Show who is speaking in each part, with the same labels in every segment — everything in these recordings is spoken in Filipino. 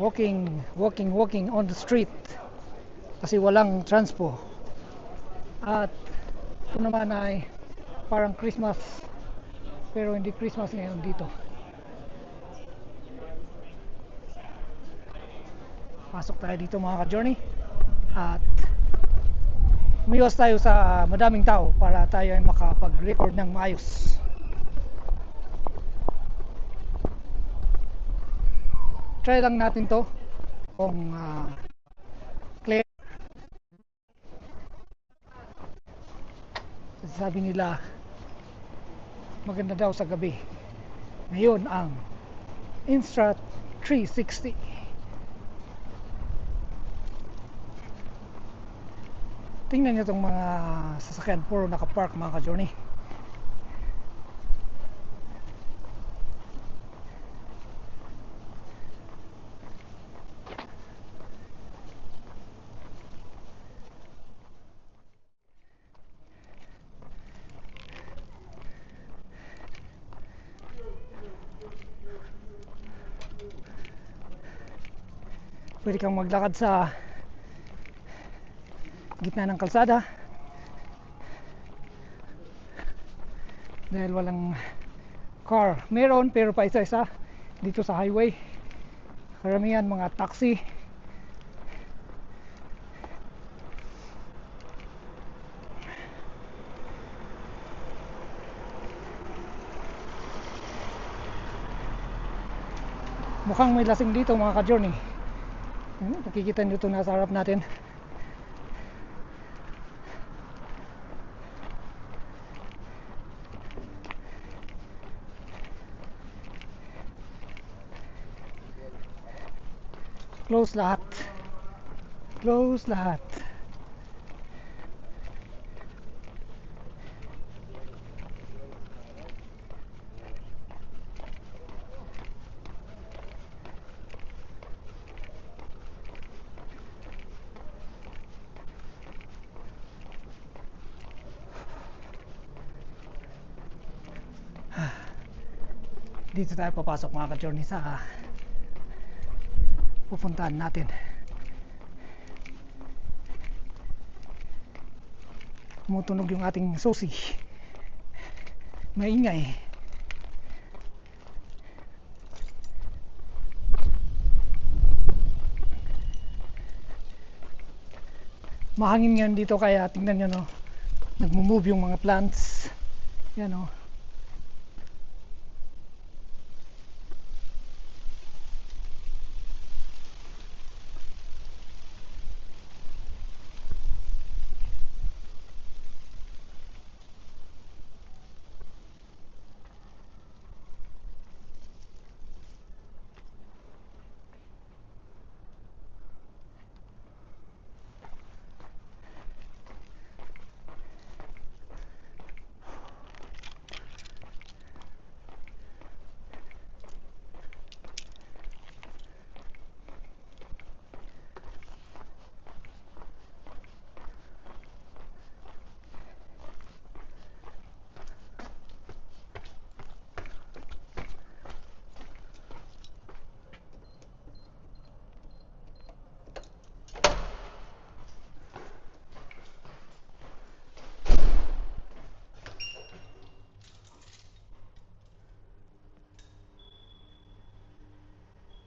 Speaker 1: walking on the street kasi walang transpo. At ito naman ay parang Christmas pero hindi Christmas ngayon dito. Pasok tayo dito mga ka-journey at umiwas tayo sa madaming tao para tayo ay makapag-record ng maayos. Try lang natin to kung clear. Sabi nila maganda daw sa gabi. Ngayon ang Insta 360. Tingnan nyo itong mga sasakyan, puro nakapark mga ka-journey. Pwede kang maglakad sa gitna ng kalsada dahil walang car. Meron pero pa isa-isa dito sa highway. Karamihan mga taxi. Mukhang may lasing dito mga ka-journey. Nakikita nyo ito nasa harap natin. Close lahat. Close lahat. Dito tayo papasok mga ka-journey sa pupuntahan natin. Tumutunog yung ating susi. Maingay. Mahangin ngayon dito kaya tingnan nyo no, nagmo-move yung mga plants. Yan o.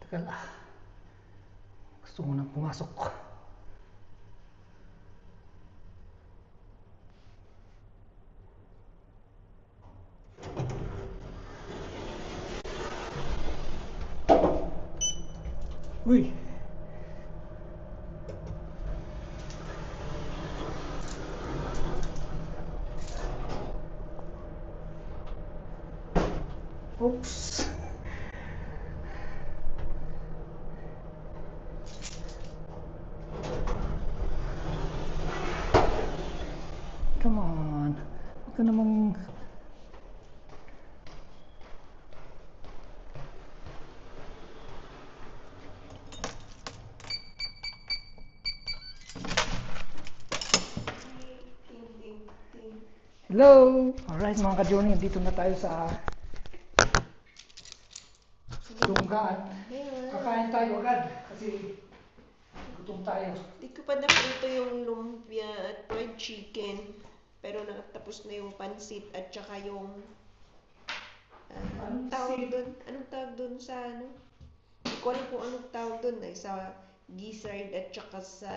Speaker 1: Tagal ah. Gusto ko nang pumasok. Uy! Oops! Come on. Huwag ka namang... Hello! Alright mga ka-journey, dito na tayo sa Tungga at kakain tayo agad kasi gutom tayo.
Speaker 2: Hindi ko pa naprito yung lumpia at fried chicken. Pero natapos na yung pansit at saka yung anong tawag doon? Anong tawag doon sa ano? Hindi ko alam kung anong tawag doon eh. Sa gizzard at saka sa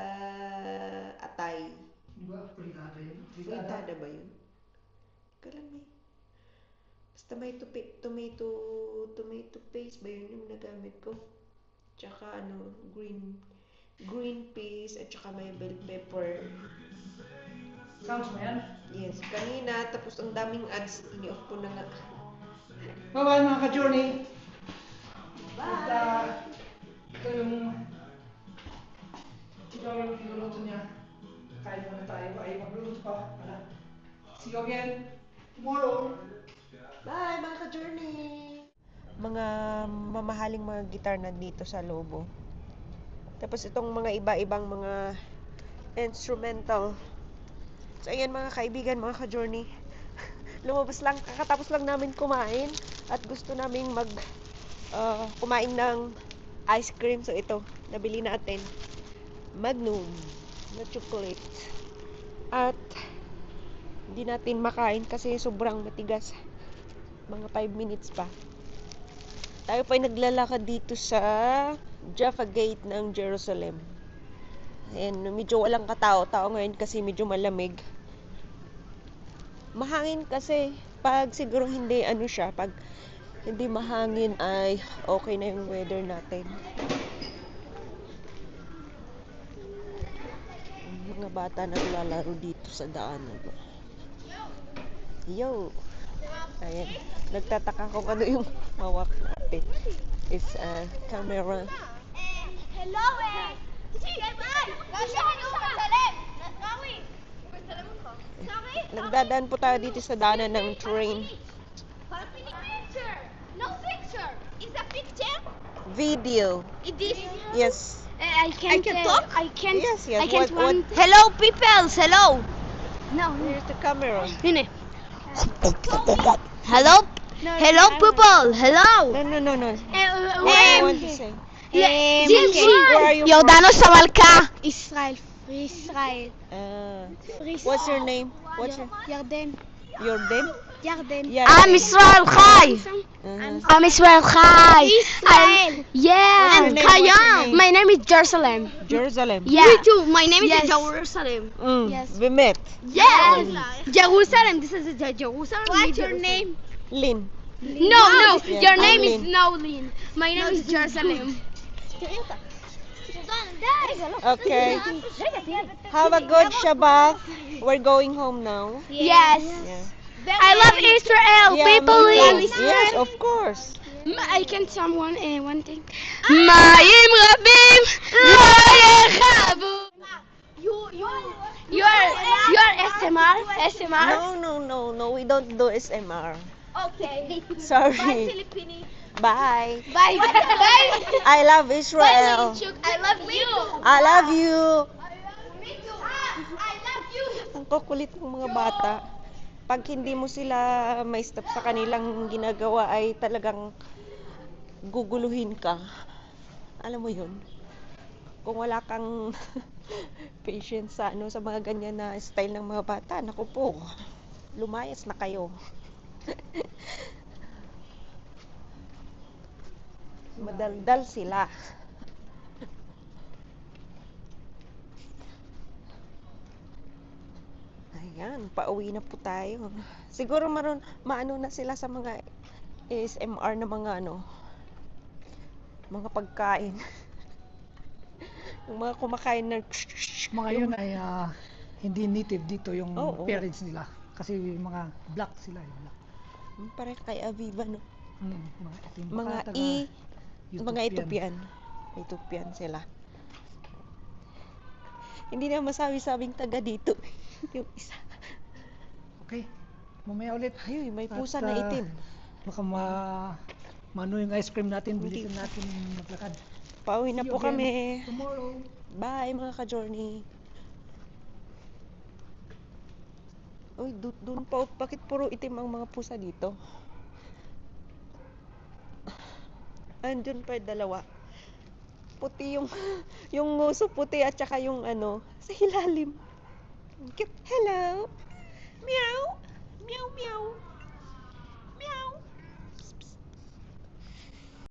Speaker 2: atay.
Speaker 1: Di ba? Fritada yun?
Speaker 2: Fritada ba yun? Hindi ko alam eh. Basta may tomato paste ba yun yung nagamit ko? Tsaka ano, green peas at saka may bell pepper.
Speaker 1: Sounds mo yan?
Speaker 2: Yes, kanina tapos ang daming ads, ini-off ko na nga.
Speaker 1: Bye-bye mga ka-journey! At ito yung niluluto niya. Kain muna tayo. Ay, magluluto pa. See you again tomorrow!
Speaker 2: Bye mga ka-journey! Mga mamahaling mga gitar na dito sa Lobo. Tapos itong mga iba-ibang mga instrumental. So ayan mga kaibigan, mga ka-journey. Lumabas lang, kakatapos lang namin kumain. At gusto namin kumain ng ice cream. So ito, nabili natin. Magnum na chocolate. At hindi natin makain kasi sobrang matigas. Mga 5 minutes pa. Tayo pa ay naglalakad dito sa Jaffa Gate ng Jerusalem. Ayan, medyo walang katao-tao ngayon kasi medyo malamig. Mahangin kasi. Pag siguro hindi pag hindi mahangin ay okay na yung weather natin. Mga bata naglalaro dito sa daanan. Yo! Ayan. Nagtataka kung ano yung hawak natin. Is a camera.
Speaker 3: Hello,
Speaker 2: Nagdadaan po tayo dito sa daanan ng train.
Speaker 3: No picture. Is a picture?
Speaker 2: Video.
Speaker 3: It is.
Speaker 2: Yes.
Speaker 3: I can't talk. I can't.
Speaker 2: Yes, yes.
Speaker 3: I can't
Speaker 2: What-
Speaker 3: Hello, people. Hello. No.
Speaker 2: Here's the camera.
Speaker 3: Hello. Hello, people. Hello.
Speaker 2: No. What do you want to say? Where are you from?
Speaker 3: יורדנו סמלכה. ישראל. ישראל.
Speaker 2: What's your name?
Speaker 3: ירדן.
Speaker 2: Jordan?
Speaker 3: ירדן.
Speaker 2: Yeah.
Speaker 3: עם ישראל חי. עם ישראל חי.
Speaker 2: What's
Speaker 3: ישראל.
Speaker 2: your
Speaker 3: Yeah.
Speaker 2: name? What's your name?
Speaker 3: My name is Jerusalem.
Speaker 2: Jerusalem.
Speaker 3: Yeah. Me too. My name is Jerusalem. Yes.
Speaker 2: We met.
Speaker 3: Yes. Jerusalem. This is Jerusalem. What's your name?
Speaker 2: Lynn.
Speaker 3: No.
Speaker 2: Yeah,
Speaker 3: Your
Speaker 2: I'm
Speaker 3: name is
Speaker 2: Lynn.
Speaker 3: Nolin. My name is Jerusalem.
Speaker 2: Okay. Have a good Shabbat. We're going home now.
Speaker 3: Yes.
Speaker 2: Yeah.
Speaker 3: I love Israel. People
Speaker 2: me
Speaker 3: love
Speaker 2: too.
Speaker 3: Israel.
Speaker 2: Yes, of course.
Speaker 3: I can someone one thing. מים רבים לא ירחבו. You're SMR? SMR?
Speaker 2: No. We don't do SMR.
Speaker 3: Okay.
Speaker 2: Sorry. Bye.
Speaker 3: Bye.
Speaker 2: I love Israel.
Speaker 3: I love you.
Speaker 2: I love you.
Speaker 3: Me too. I love you.
Speaker 2: Ang kukulit ng mga bata. Pag hindi mo sila may stop sa kanilang ginagawa ay talagang guguluhin ka. Alam mo yun? Kung wala kang patience sa sa mga ganyan na style ng mga bata, naku po, lumayas na kayo. Madaldal sila. Ayan, pauwi na po tayo. Siguro maano na sila sa mga ASMR na mga mga pagkain. Yung mga kumakain ng
Speaker 1: Mga yun ay hindi native dito yung
Speaker 2: Oo.
Speaker 1: parents nila. Kasi mga black sila. Black.
Speaker 2: Pare kay Aviva, no?
Speaker 1: Mga itim.
Speaker 2: Mga
Speaker 1: Baka taga
Speaker 2: mga Ethiopian. Ethiopian sila. Hindi na masabi-sabing taga dito. Yung isa.
Speaker 1: Okay. Mamaya ulit.
Speaker 2: Ayun, may pusa
Speaker 1: At,
Speaker 2: na itim.
Speaker 1: Baka mano yung ice cream natin. Bilisan natin maglakad.
Speaker 2: Pauwi na
Speaker 1: See you
Speaker 2: po
Speaker 1: again
Speaker 2: kami.
Speaker 1: tomorrow.
Speaker 2: Bye mga ka-journey. Uy, doon pa. Bakit puro itim ang mga pusa dito? Andun pa yung dalawa. Puti yung yung nguso puti at saka yung ano sa ilalim. Cute. Hello. Meow. Meow meow.